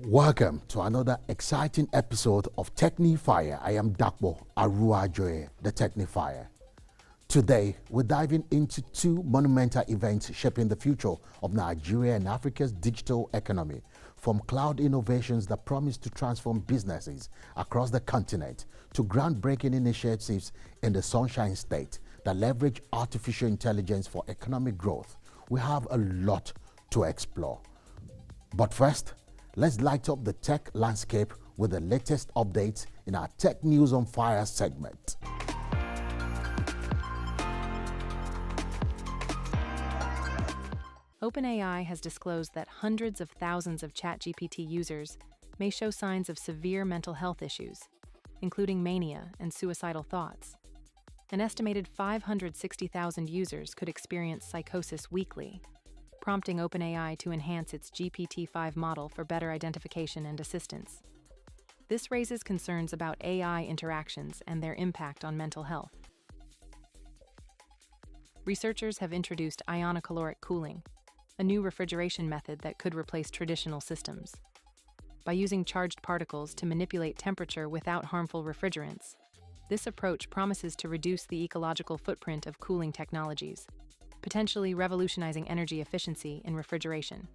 Welcome to another exciting episode of TechnyFire. I am Dapo Aruwajoye, the Technifier. Today, we're diving into two monumental events shaping the future of Nigeria and Africa's digital economy, from cloud innovations that promise to transform businesses across the continent to groundbreaking initiatives in the Sunshine State that leverage artificial intelligence for economic growth. We have a lot to explore. But first, let's light up the tech landscape with the latest updates in our Tech News on Fire segment. OpenAI has disclosed that hundreds of thousands of ChatGPT users may show signs of severe mental health issues, including mania and suicidal thoughts. An estimated 560,000 users could experience psychosis weekly, prompting OpenAI to enhance its GPT-5 model for better identification and assistance. This raises concerns about AI interactions and their impact on mental health. Researchers have introduced ionocaloric cooling, a new refrigeration method that could replace traditional systems. By using charged particles to manipulate temperature without harmful refrigerants, this approach promises to reduce the ecological footprint of cooling technologies, potentially revolutionizing energy efficiency in refrigeration.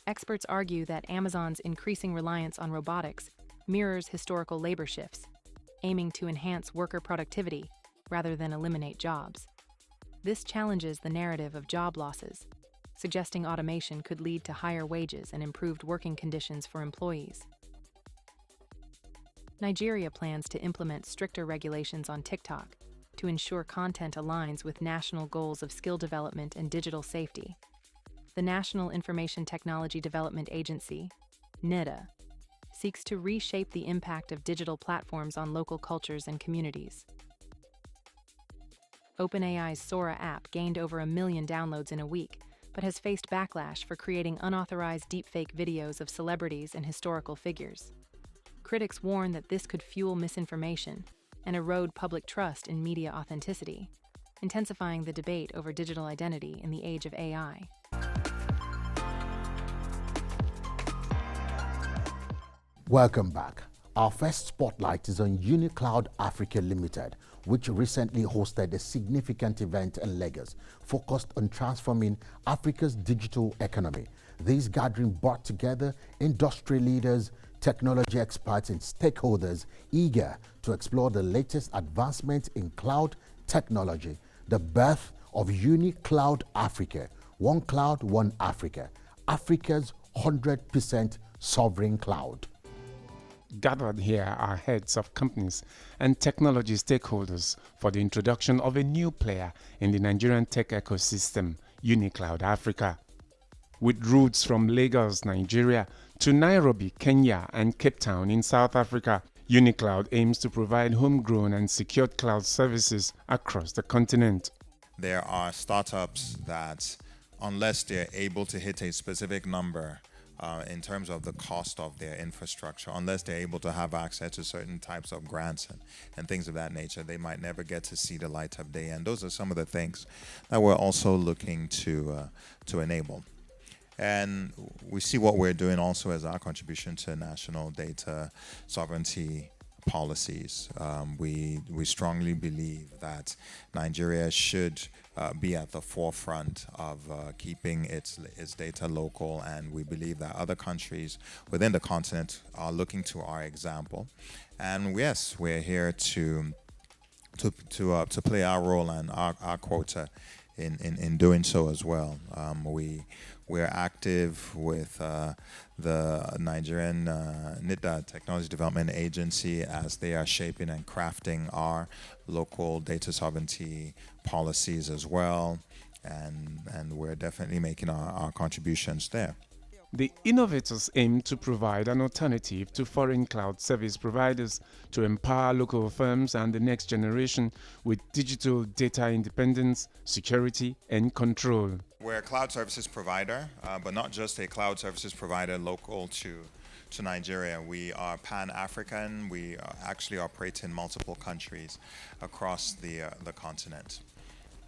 Experts argue that Amazon's increasing reliance on robotics mirrors historical labor shifts, aiming to enhance worker productivity rather than eliminate jobs. This challenges the narrative of job losses, suggesting automation could lead to higher wages and improved working conditions for employees. Nigeria plans to implement stricter regulations on TikTok to ensure content aligns with national goals of skill development and digital safety. The National Information Technology Development Agency, NIDA, seeks to reshape the impact of digital platforms on local cultures and communities. OpenAI's Sora app gained over 1 million downloads in a week, but has faced backlash for creating unauthorized deepfake videos of celebrities and historical figures. Critics warn that this could fuel misinformation and erode public trust in media authenticity, intensifying the debate over digital identity in the age of AI. Welcome back. Our first spotlight is on UniCloud Africa Limited, which recently hosted a significant event in Lagos focused on transforming Africa's digital economy. This gathering brought together industry leaders, technology experts, and stakeholders eager to explore the latest advancements in cloud technology, the birth of UniCloud Africa, One Cloud, One Africa, Africa's 100% sovereign cloud. Gathered here are heads of companies and technology stakeholders for the introduction of a new player in the Nigerian tech ecosystem, UniCloud Africa. With roots from Lagos, Nigeria, to Nairobi, Kenya, and Cape Town in South Africa, UniCloud aims to provide homegrown and secured cloud services across the continent. There are startups that, unless they're able to hit a specific number in terms of the cost of their infrastructure, unless they're able to have access to certain types of grants and things of that nature, they might never get to see the light of day. And those are some of the things that we're also looking to enable. And we see what we're doing also as our contribution to national data sovereignty policies. We strongly believe that Nigeria should be at the forefront of keeping its data local, and we believe that other countries within the continent are looking to our example. And yes, we're here to play our role and our quota in doing so as well. We're active with the Nigerian NIDA Technology Development Agency as they are shaping and crafting our local data sovereignty policies as well, and we're definitely making our contributions there. The innovators aim to provide an alternative to foreign cloud service providers to empower local firms and the next generation with digital data independence, security, and control. We're a cloud services provider, but not just a cloud services provider local to Nigeria. We are Pan-African. We actually operate in multiple countries across the continent.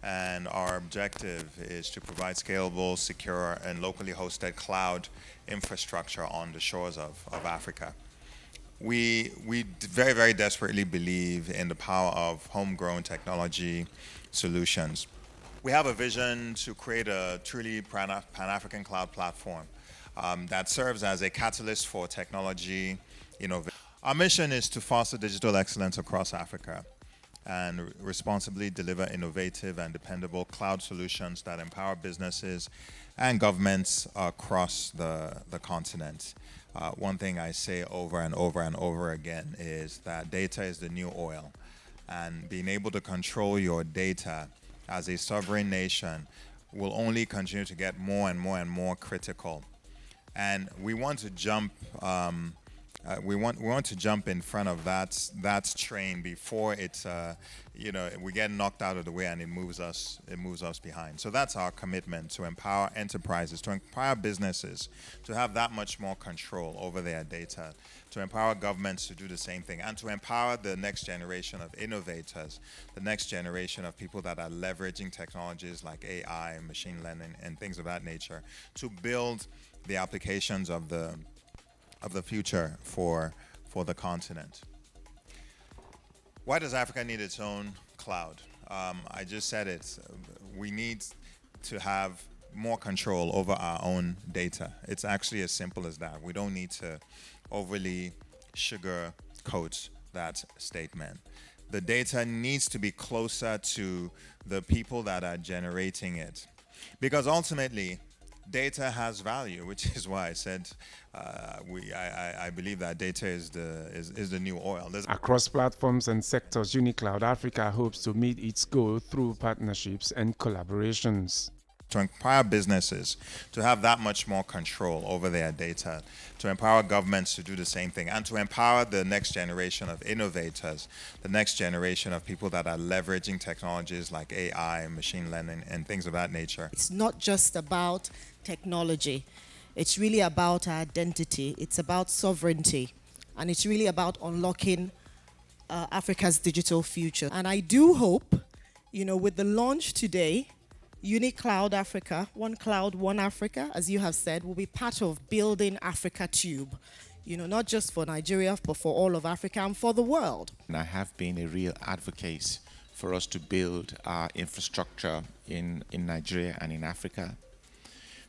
and our objective is to provide scalable, secure, and locally hosted cloud infrastructure on the shores of Africa. We very, very desperately believe in the power of homegrown technology solutions. We have a vision to create a truly Pan-African cloud platform that serves as a catalyst for technology innovation. Our mission is to foster digital excellence across Africa and responsibly deliver innovative and dependable cloud solutions that empower businesses and governments across the continent. One thing I say over and over and over again is that data is the new oil, and being able to control your data as a sovereign nation will only continue to get more and more and more critical. And we want to jump we want to jump in front of that train before it's we get knocked out of the way and it moves us behind. So that's our commitment, to empower enterprises, to empower businesses to have that much more control over their data, to empower governments to do the same thing, and to empower the next generation of innovators, the next generation of people that are leveraging technologies like AI and machine learning and things of that nature to build the applications of the future for the continent. Why does Africa need its own cloud? I just said it. We need to have more control over our own data. It's actually as simple as that. We don't need to overly sugarcoat that statement. The data needs to be closer to the people that are generating it, because ultimately data has value, which is why I said I believe that data is the new oil. Across platforms and sectors, UniCloud Africa hopes to meet its goal through partnerships and collaborations. To empower businesses to have that much more control over their data, to empower governments to do the same thing, and to empower the next generation of innovators, the next generation of people that are leveraging technologies like AI, machine learning, and things of that nature. It's not just about technology. It's really about identity. It's about sovereignty. And it's really about unlocking Africa's digital future. And I do hope, with the launch today, UniCloud Africa, One Cloud, One Africa, as you have said, will be part of building Africa Tube, not just for Nigeria, but for all of Africa and for the world. And I have been a real advocate for us to build our infrastructure in Nigeria and in Africa.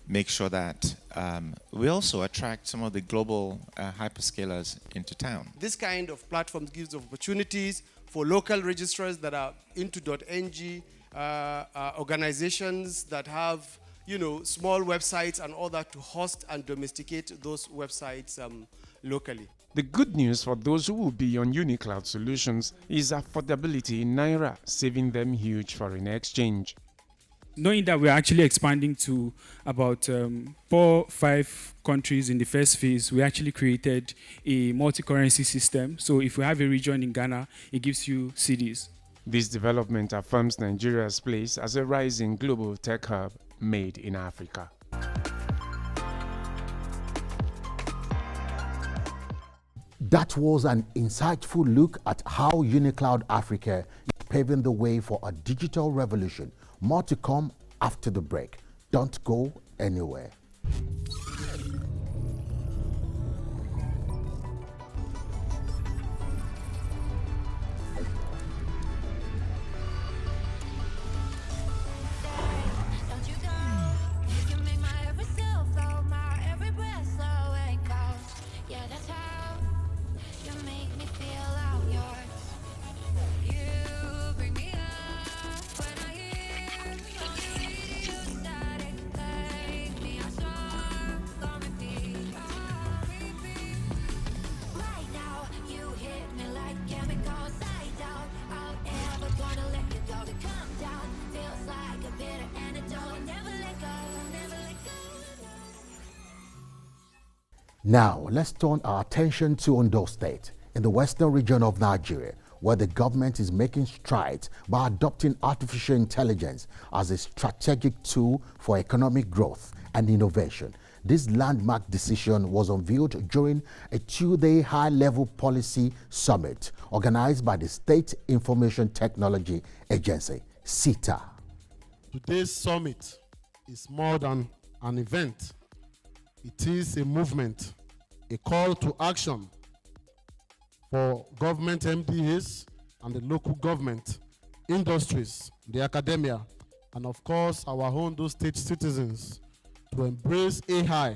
Make sure that we also attract some of the global hyperscalers into town. This kind of platform gives opportunities for local registrars that are into .ng, organizations that have, small websites and all that, to host and domesticate those websites locally. The good news for those who will be on UniCloud solutions is affordability in Naira, saving them huge foreign exchange. Knowing that we're actually expanding to about 4-5 countries in the first phase, we actually created a multi-currency system. So if we have a region in Ghana, it gives you cedis. This development affirms Nigeria's place as a rising global tech hub made in Africa. That was an insightful look at how UniCloud Africa is paving the way for a digital revolution. More to come after the break. Don't go anywhere. Now, let's turn our attention to Ondo State, in the western region of Nigeria, where the government is making strides by adopting artificial intelligence as a strategic tool for economic growth and innovation. This landmark decision was unveiled during a 2-day high-level policy summit organized by the State Information Technology Agency, SITA. Today's summit is more than an event. It is a movement, a call to action for government MDAs and the local government, industries, the academia, and of course our Ondo State citizens to embrace AI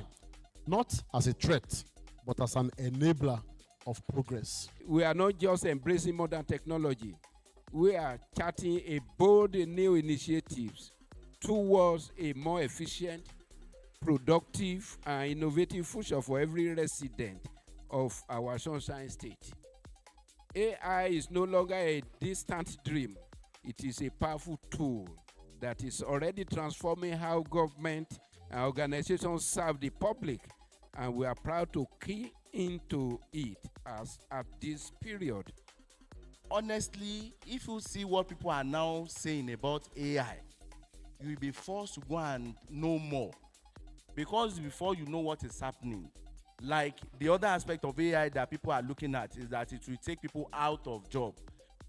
not as a threat, but as an enabler of progress. We are not just embracing modern technology. We are charting a bold new initiatives towards a more efficient, productive, and innovative future for every resident of our Sunshine State. AI is no longer a distant dream. It is a powerful tool that is already transforming how government and organizations serve the public, and we are proud to key into it as at this period. Honestly, if you see what people are now saying about AI, you will be forced to go and know more. Because before you know what is happening, like the other aspect of AI that people are looking at is that it will take people out of job,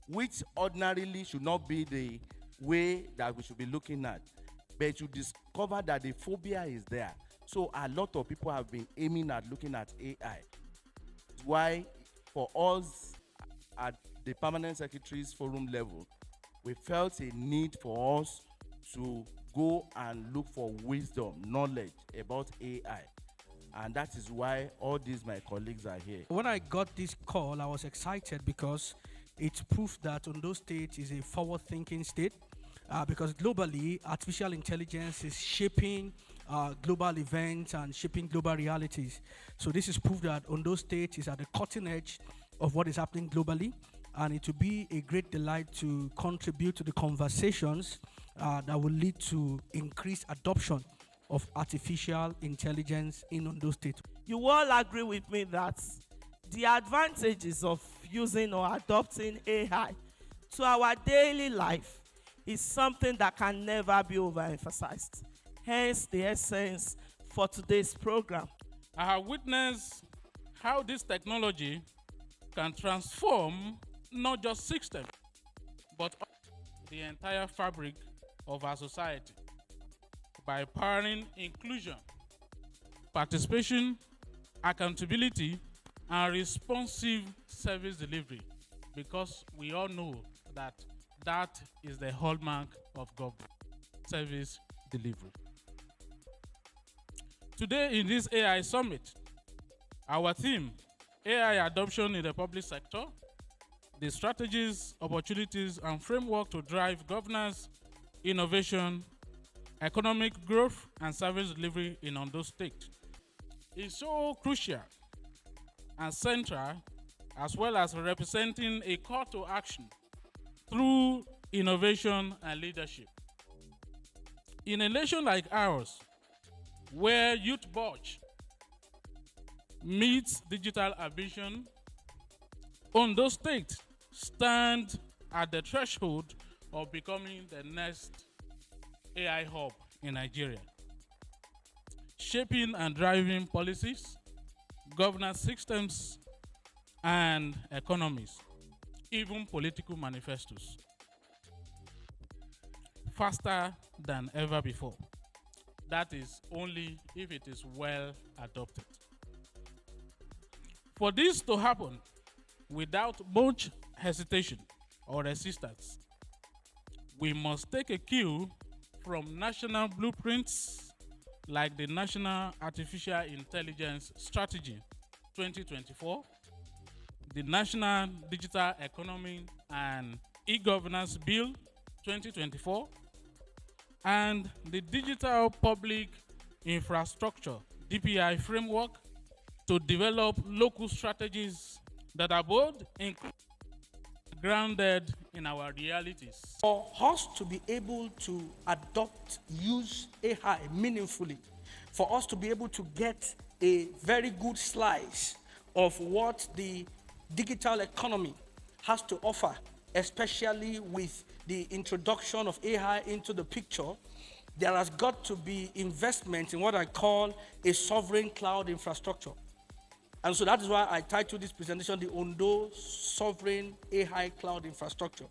which ordinarily should not be the way that we should be looking at. But you discover that the phobia is there. So a lot of people have been aiming at looking at AI. That's why for us at the Permanent Secretaries Forum level, we felt a need for us to go and look for wisdom, knowledge about AI. And that is why all these my colleagues are here. When I got this call, I was excited because it's proof that Ondo State is a forward-thinking state. Because globally, artificial intelligence is shaping global events and shaping global realities. So this is proof that Ondo State is at the cutting edge of what is happening globally, and it will be a great delight to contribute to the conversations that will lead to increased adoption of artificial intelligence in Ondo State. You all agree with me that the advantages of using or adopting AI to our daily life is something that can never be overemphasized. Hence the essence for today's program. I have witnessed how this technology can transform not just systems, but the entire fabric of our society by empowering inclusion, participation, accountability, and responsive service delivery, because we all know that that is the hallmark of government, service delivery. Today in this AI Summit, our theme, AI adoption in the public sector, the strategies, opportunities, and framework to drive governance, innovation, economic growth, and service delivery in Ondo State is so crucial and central, as well as representing a call to action through innovation and leadership. In a nation like ours, where youth bulge meets digital ambition, Ondo State stands at the threshold of becoming the next AI hub in Nigeria, shaping and driving policies, governance systems, and economies, even political manifestos, faster than ever before. That is only if it is well adopted. For this to happen without much hesitation or resistance, we must take a cue from national blueprints like the National Artificial Intelligence Strategy 2024, the National Digital Economy and E-Governance Bill 2024, and the Digital Public Infrastructure DPI framework to develop local strategies that are both grounded in our realities. For us to be able to adopt, use AI meaningfully, for us to be able to get a very good slice of what the digital economy has to offer, especially with the introduction of AI into the picture, there has got to be investment in what I call a sovereign cloud infrastructure. And so that is why I titled this presentation the Ondo Sovereign AI Cloud Infrastructure.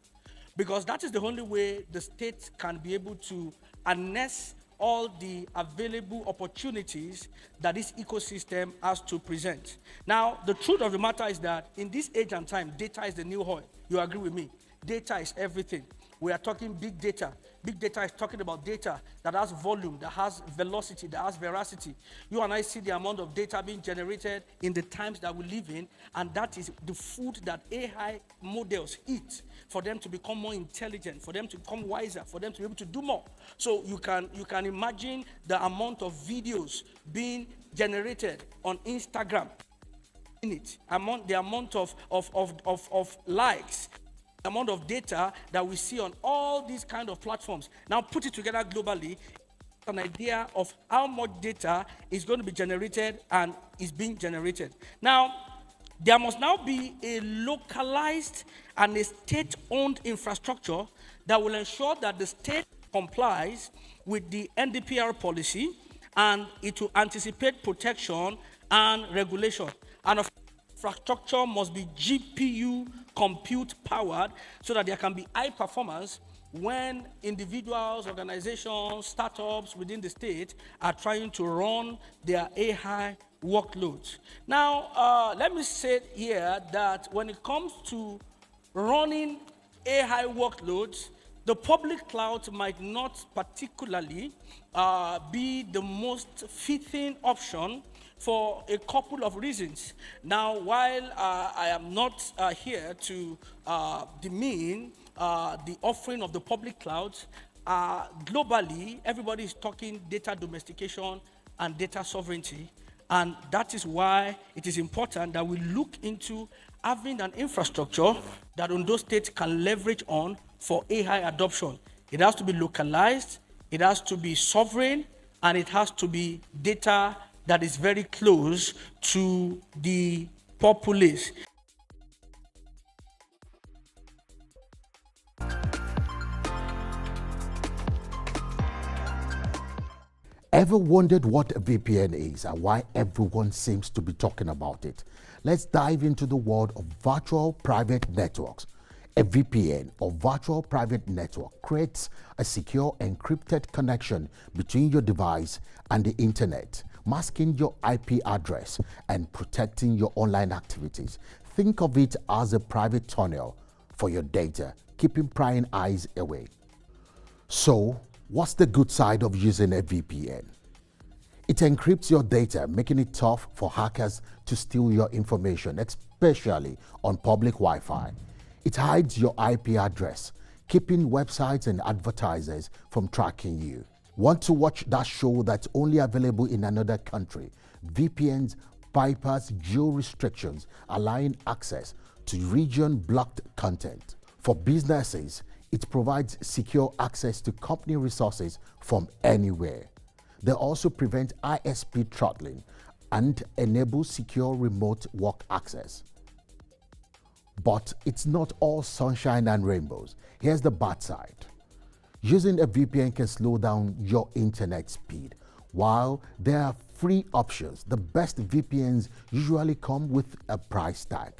because that is the only way the state can be able to harness all the available opportunities that this ecosystem has to present. Now, the truth of the matter is that in this age and time, data is the new oil. You agree with me? Data is everything. We are talking big data. Big data is talking about data that has volume, that has velocity, that has veracity. You and I see the amount of data being generated in the times that we live in, and that is the food that AI models eat for them to become more intelligent, for them to become wiser, for them to be able to do more. So you can imagine the amount of videos being generated on Instagram, the amount of likes, the amount of data that we see on all these kind of platforms. Now put it together globally, an idea of how much data is going to be generated and is being generated. Now, there must now be a localized and a state-owned infrastructure that will ensure that the state complies with the NDPR policy, and it will anticipate protection and regulation. And of infrastructure must be GPU compute powered so that there can be high performance when individuals, organizations, startups within the state are trying to run their AI workloads. Now, let me say here that when it comes to running AI workloads, the public cloud might not particularly be the most fitting option for a couple of reasons. Now, while I am not here to demean the offering of the public clouds, globally, everybody is talking data domestication and data sovereignty. And that is why it is important that we look into having an infrastructure that Ondo State can leverage on for AI adoption. It has to be localized, it has to be sovereign, and it has to be data that is very close to the populace. Ever wondered what a VPN is and why everyone seems to be talking about it? Let's dive into the world of virtual private networks. A VPN, or virtual private network, creates a secure encrypted connection between your device and the internet, masking your IP address and protecting your online activities. Think of it as a private tunnel for your data, keeping prying eyes away. So, what's the good side of using a VPN? It encrypts your data, making it tough for hackers to steal your information, especially on public Wi-Fi. It hides your IP address, keeping websites and advertisers from tracking you. Want to watch that show that's only available in another country? VPNs bypass geo-restrictions, allowing access to region-blocked content. For businesses, it provides secure access to company resources from anywhere. They also prevent ISP throttling and enable secure remote work access. But it's not all sunshine and rainbows. Here's the bad side. Using a VPN can slow down your internet speed. While there are free options, the best VPNs usually come with a price tag.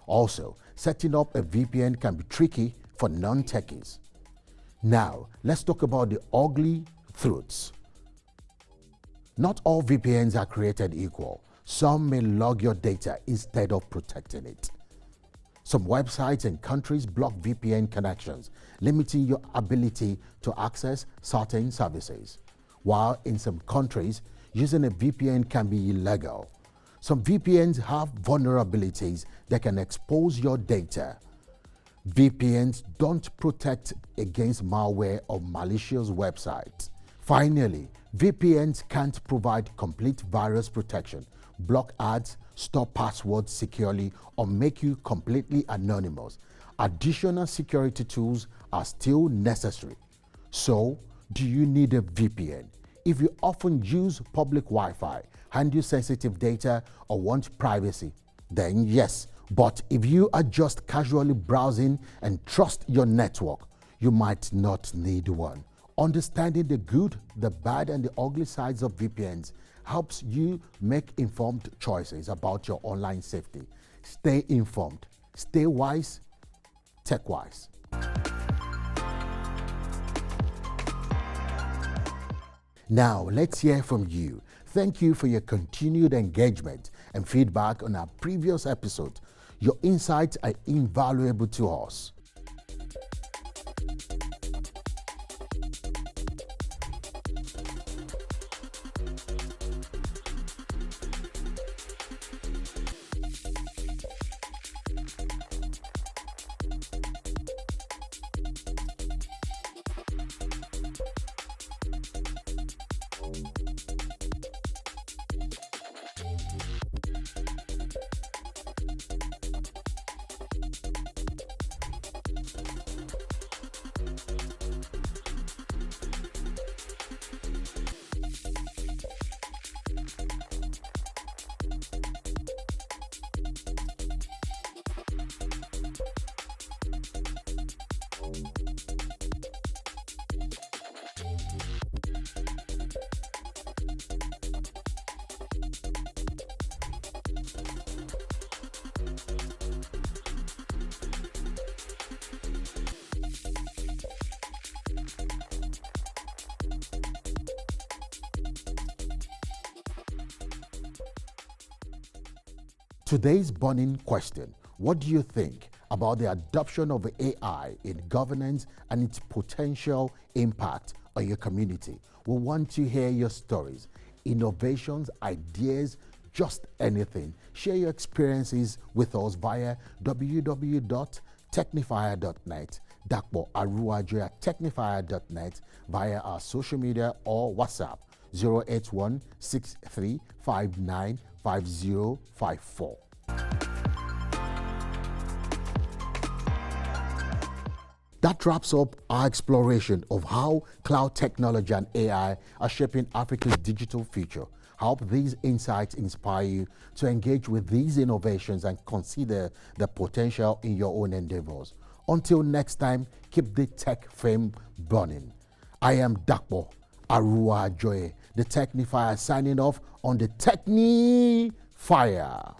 Also, setting up a VPN can be tricky for non-techies. Now, let's talk about the ugly truths. Not all VPNs are created equal. Some may log your data instead of protecting it. Some websites and countries block VPN connections, limiting your ability to access certain services. While in some countries, using a VPN can be illegal. Some VPNs have vulnerabilities that can expose your data. VPNs don't protect against malware or malicious websites. Finally, VPNs can't provide complete virus protection, block ads, store passwords securely, or make you completely anonymous. Additional security tools are still necessary. So, do you need a VPN? If you often use public Wi-Fi, handle sensitive data, or want privacy, then yes. But if you are just casually browsing and trust your network, you might not need one. Understanding the good, the bad, and the ugly sides of VPNs helps you make informed choices about your online safety. Stay informed, stay wise, tech wise. Now, let's hear from you. Thank you for your continued engagement and feedback on our previous episode. Your insights are invaluable to us. Today's burning question: what do you think about the adoption of AI in governance and its potential impact on your community? We want to hear your stories, innovations, ideas, just anything. Share your experiences with us via www.technifire.net, Dapo Aruwajoye at technifire.net, via our social media or WhatsApp 08163595054. That wraps up our exploration of how cloud technology and AI are shaping Africa's digital future. I hope these insights inspire you to engage with these innovations and consider the potential in your own endeavors. Until next time, keep the tech flame burning. I am Dapo Aruwajoye, the Technifier, signing off on the TechnyFire.